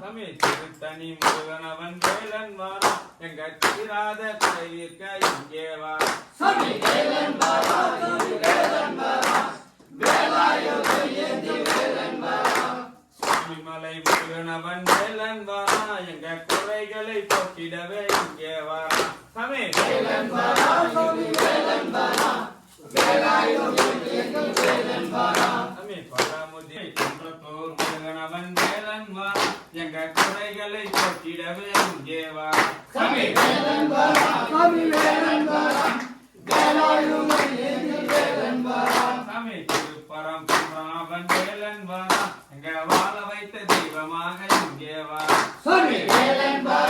சாமி திருத்தணி முருகனவன் வேலன் வாரா எங்க தீராத குறைவிற்க இங்கே வாரா சாமி வேலன் வாரா மலை முருகனவன் வேலன் வாரா எங்க குறைகளை போக்கிடவே இங்கே வாரா சாமி வேலன் வாரா சாமி பரமுதி குன்றத்தூர் முருகனவன் வேலன் வாரா எங்க குறைகளை போக்கிடவே இங்கே வாரா சாமி வேலன் வாரா சாமி திருப்பரம் அவன் வேலன் வாரா எங்க வாழ வைத்த தெய்வமாக இங்கே வாரா சாமி வேலன் வாரா